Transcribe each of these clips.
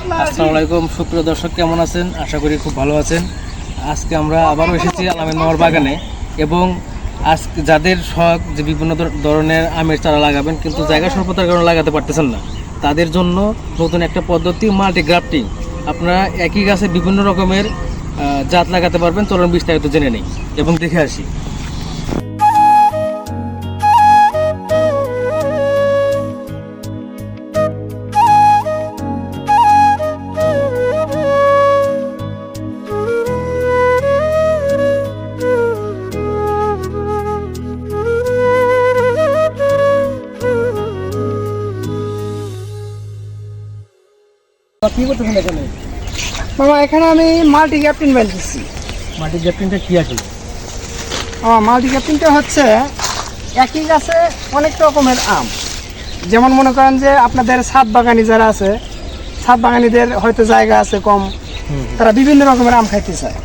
আসসালামু আলাইকুম সুপ্রিয় দর্শক, কেমন আছেন? আশা করি খুব ভালো আছেন। আজকে আমরা আবারও এসেছি আলামিন মামার বাগানে, এবং আজকে যাদের শখ যে বিভিন্ন ধরনের আমের চারা লাগাবেন কিন্তু জায়গা স্বল্পতার কারণে লাগাতে পারতেছেন না, তাদের জন্য নতুন একটা পদ্ধতি মাল্টি গ্রাফটিং। আপনারা একই গাছে বিভিন্ন রকমের জাত লাগাতে পারবেন। চলুন বিস্তারিত জেনে নেই এবং দেখে আসি। কি করতেছেন এখানে? মামা, এখানে আমি মাল্টি গ্রাফটিং বানাচ্ছি। মাল্টি গ্রাফটিংটা কি আসলে? মাল্টি গ্রাফটিংটা হচ্ছে একই গাছে অনেক রকমের আম। যেমন মনে করেন যে আপনাদের ছাদ বাগানি যারা আছে, ছাদ বাগানিদের হয়তো জায়গা আছে কম, তারা বিভিন্ন রকমের আম খাইতে চায়।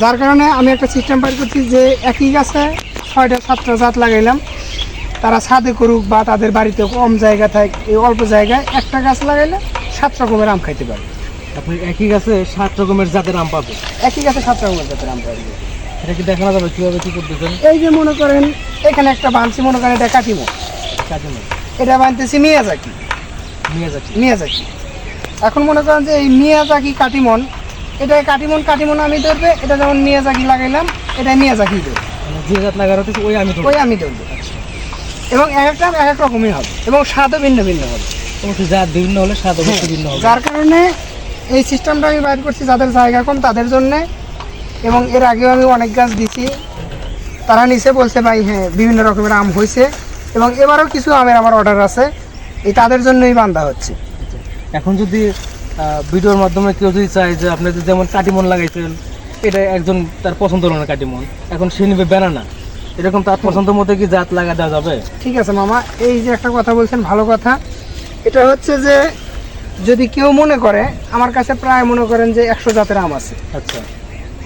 যার কারণে আমি একটা সিস্টেম বের করছি যে একই গাছে 6টা-7টা জাত লাগাইলাম। তারা ছাদে করুক বা তাদের বাড়িতে কম জায়গা থাকে, এই অল্প জায়গায় একটা গাছ লাগাইলে 7 রকমের আম খাইতে পারবে। আপনি একই গাছে 7 রকমের জাতের আম পাবেন? একই গাছে 7 রকমের জাতের আম পাবে। এটা কি দেখানো যাবে কীভাবে কী করতেছেন? এই যে মনে করেন এখানে একটা বানছি, মনে করেন এটা কাটিমো, এটা বানতেছি মিয়াজাকি। এখন মনে করেন যে এই মিয়াজাকি কাটিমন, এটা কাটিমন আমি ধরবে। এটা যেমন মিয়াজাকি লাগাইলাম, এটা মিয়াজাকি ধরবে। যে জাত লাগার হচ্ছে ওই আমি ধরবো। এবং এক একটা এক এক রকমই হবে এবং স্বাদও ভিন্ন ভিন্ন হবে। জাত বিভিন্ন হলে স্বাদ অবশ্যই ভিন্ন হবে। যার কারণে এই সিস্টেমটা আমি বাইর করছি যাদের জায়গা কম তাদের জন্যে। এবং এর আগেও আমি অনেক গাছ দিছি, তারা নিচে বলছে ভাই হ্যাঁ বিভিন্ন রকমের আম হয়েছে, এবং এবারও কিছু আমের আমার অর্ডার আছে, এই তাদের জন্যই বান্ধা হচ্ছে। এখন যদি ভিডিওর মাধ্যমে কেউ যদি চায় যে আপনি যেমন কাটিমন লাগাইছেন, এটা একজন তার পছন্দ হলো না কাটিমন, এখন সে নিবে ব্যানানা, এরকম তার পছন্দ মতো কি জাত লাগা দেওয়া যাবে? ঠিক আছে মামা, এই যে একটা কথা বলছেন ভালো কথা। এটা হচ্ছে যে যদি কেউ মনে করে, আমার কাছে প্রায় মনে করেন যে 100 জাতের আম আছে। আচ্ছা,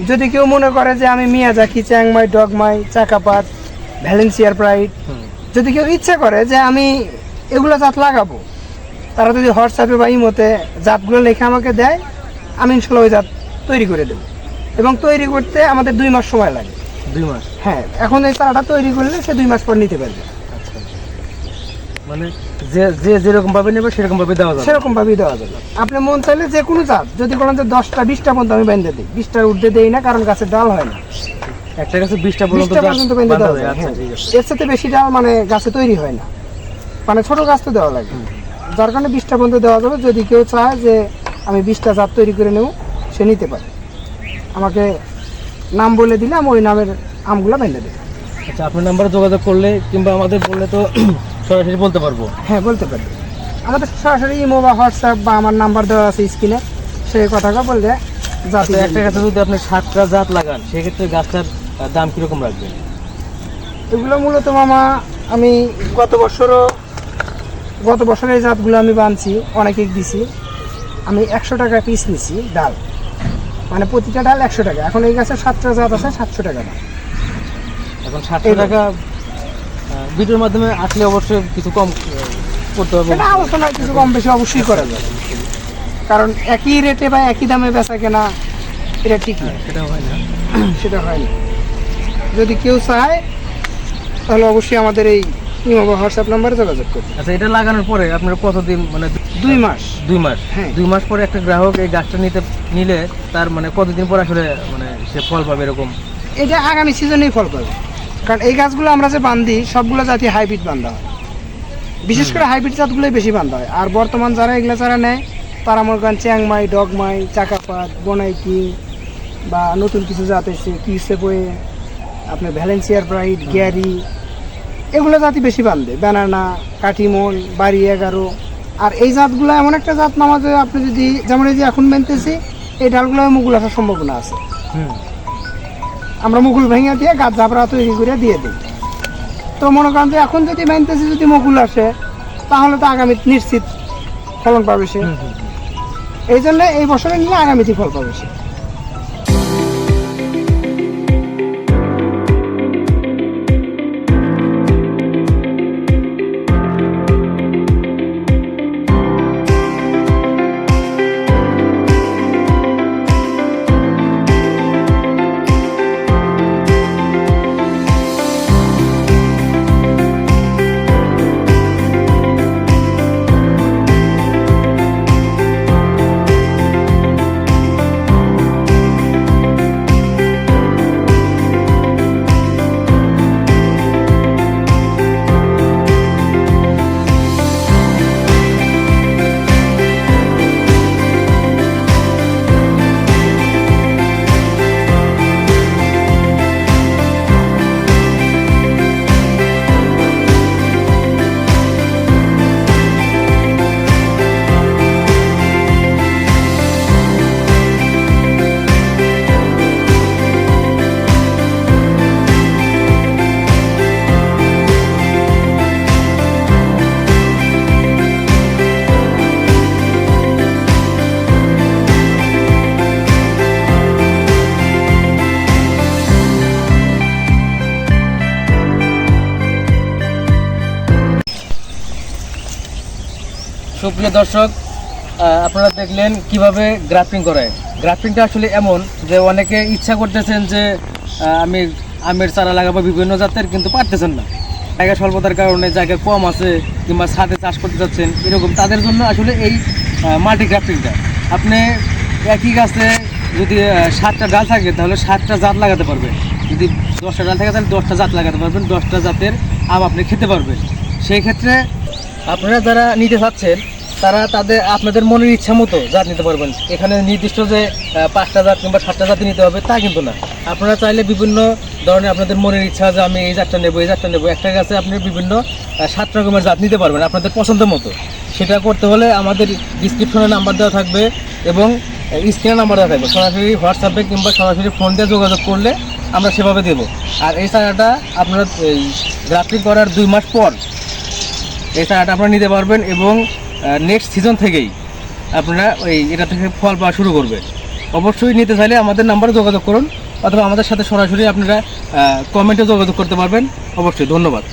যদি কেউ মনে করে যে আমি মিয়াজাকি, চ্যাংমাই, ডগমাই, চাকাপাত, ভ্যালেন্সিয়ার প্রাইড, যদি কেউ ইচ্ছা করে যে আমি এগুলো জাত লাগাবো, তারা যদি হোয়াটসঅ্যাপে বা ইমোতে জাতগুলো লিখে আমাকে দেয়, আমি ইনশাল্লাহ ওই জাত তৈরি করে দেবো। এবং তৈরি করতে আমাদের 2 মাস সময় লাগে। 2 মাস? হ্যাঁ, এখন এই চারাটা তৈরি করলে সে 2 মাস পর নিতে পারবে। আচ্ছা, মানে যে যে যেরকম ভাবে নেবে সেরকম ভাবে দেওয়া যাবে? সেরকম ভাবেই দেওয়া যাবে। আপনি মন চাইলে যে কোনো জাত, যদি বলেন যে 10টা-20টা পর্যন্ত আমি বেঁধে দিই, 20টার ঊর্ধ্বে দেই না, কারণ গাছের ডাল হয় না। একটা গাছে 20টা পর্যন্ত বেঁধে দেওয়া যায়। আচ্ছা, ঠিক আছে। এর সাথে বেশি ডাল মানে গাছে তৈরি হয় না, মানে ছোট গাছ তো দেওয়া লাগে। যার কারণে 20টা পর্যন্ত দেওয়া যাবে। যদি কেউ চায় যে আমি 20টা জাত তৈরি করে নেব, সে নিতে পারে। আমাকে নাম বলে দিলে আমি ওই নামের আমগুলো বেঁধে দেবো। আচ্ছা, আপনার নাম্বারে যোগাযোগ করলে কিংবা আমাদের বললে তো সরাসরি বলতে পারবো? হ্যাঁ, বলতে পারবে। আমাদের সরাসরি ইমো বা হোয়াটসঅ্যাপ বা আমার নাম্বার দেওয়া আছে স্ক্রিনে, সেই কথাটা বললে জাতি। একটা গাছে যদি আপনি 7টা জাত লাগান, সেক্ষেত্রে গাছটার দাম কীরকম রাখবেন? এগুলো মূলত মামা আমি গত বছরের এই জাতগুলো আমি বানছি, অনেকে দিছি। আমি 100 টাকা পিস নিছি ডাল, মানে প্রতিটা ডাল 100 টাকা। এখন এই গাছে 7টা জাত আছে, 700 টাকা দাম। এখন 700 টাকা ভিডিওর মাধ্যমে আসলে অবশ্যই কিছু কম করতে হবে। এটা আলোচনায় কিছু কম বেশি অবশ্যই করা যাবে, কারণ একই রেটে বা একই দামে বেচা কেনা এটা ঠিক না। সেটা হয় না। সেটা হয় না। যদি কেউ চায় তাহলে অবশ্যই আমাদের এই ইমো বা হোয়াটসঅ্যাপ নাম্বারে যোগাযোগ করবে। আচ্ছা, এটা লাগানোর পরে আপনার কতদিন, মানে 2 মাস? 2 মাস। হ্যাঁ, 2 মাস পরে একটা গ্রাহক এই গাছটা নিলে তার মানে কতদিন পর আসলে মানে সে ফল পাবে এরকম? এটা আগামী সিজনেই ফল পাবে, কারণ এই গাছগুলো আমরা যে বান্ধি সবগুলো জাতি হাইব্রিড বান্ধা হয়। বিশেষ করে হাইব্রিড জাতগুলোই বেশি বান্ধা হয়। আর বর্তমান যারা এগুলো যারা নেয়, তারা মনে করেন চ্যাংমাই, ডগমাই, চাকাপাত, বনাই কিং বা নতুন কিছু জাত এসে কিউসেপোয়ে, আপনার ভ্যালেন্সিয়ার প্রাইড, গ্যারি, এগুলো জাতি বেশি বান্ধে। ব্যানানা, কাটিমন, বাড়ি 11। আর এই জাতগুলো এমন একটা জাত মামা যে আপনি যদি যেমন এই যে এখন মেনতেছি, এই ডালগুলো মুকুল আসার সম্ভাবনা আছে। আমরা মুকুল ভেঙে দিয়ে গাছ জাবরা তৈরি করে দিয়ে দিই। তো মনে করেন যে এখন যদি মেনতেছি যদি মুকুল আসে, তাহলে তো আগামী নিশ্চিত ফলন পাবে সে। এই জন্য এই বছরে নিলে আগামীতে ফল পাবে সে। সুপ্রিয় দর্শক, আপনারা দেখলেন কিভাবে গ্রাফটিং করে। গ্রাফটিংটা আসলে এমন যে অনেকে ইচ্ছা করতেছেন যে আমি আমের চারা লাগাবো বিভিন্ন জাতের, কিন্তু পারতেছেন না, জায়গা স্বল্পতার কারণে, জায়গা কম আছে কিংবা ছাদে চাষ করতে যাচ্ছেন এরকম, তাদের জন্য আসলে এই মাল্টি গ্রাফটিংটা। আপনি একই গাছে যদি 7টা ডাল থাকে তাহলে 7টা জাত লাগাতে পারবেন, যদি 10টা ডাল থাকে তাহলে 10টা জাত লাগাতে পারবেন, 10টা জাতের আম আপনি খেতে পারবেন। সেই ক্ষেত্রে আপনারা যারা নিতে চাচ্ছেন তারা আপনাদের মনের ইচ্ছা মতো জাত নিতে পারবেন। এখানে নির্দিষ্ট যে 5টা জাত কিংবা 7টা জাতি নিতে হবে তা কিন্তু না। আপনারা চাইলে বিভিন্ন ধরনের আপনাদের মনের ইচ্ছা যে আমি এই জাতটা নেবো, এই জাতটা নেবো, একটা গাছে আপনি বিভিন্ন 7 রকমের জাত নিতে পারবেন আপনাদের পছন্দ মতো। সেটা করতে হলে আমাদের ডিসক্রিপশনে নাম্বার দেওয়া থাকবে এবং স্ক্রিনে নাম্বার দেওয়া থাকবে, সরাসরি হোয়াটসঅ্যাপে কিংবা সরাসরি ফোন দিয়ে যোগাযোগ করলে আমরা সেভাবে দেবো। আর এই চারাটা আপনারা এই গ্রাফটিং করার 2 মাস পর এই চারাটা আপনারা নিতে পারবেন এবং নেক্সট সিজন থেকেই আপনারা এটা থেকে ফল পাওয়া শুরু করবে। অবশ্যই নিতে চাইলে আমাদের নাম্বারে যোগাযোগ করুন অথবা আমাদের সাথে সরাসরি আপনারা কমেন্টে যোগাযোগ করতে পারবেন। অবশ্যই ধন্যবাদ।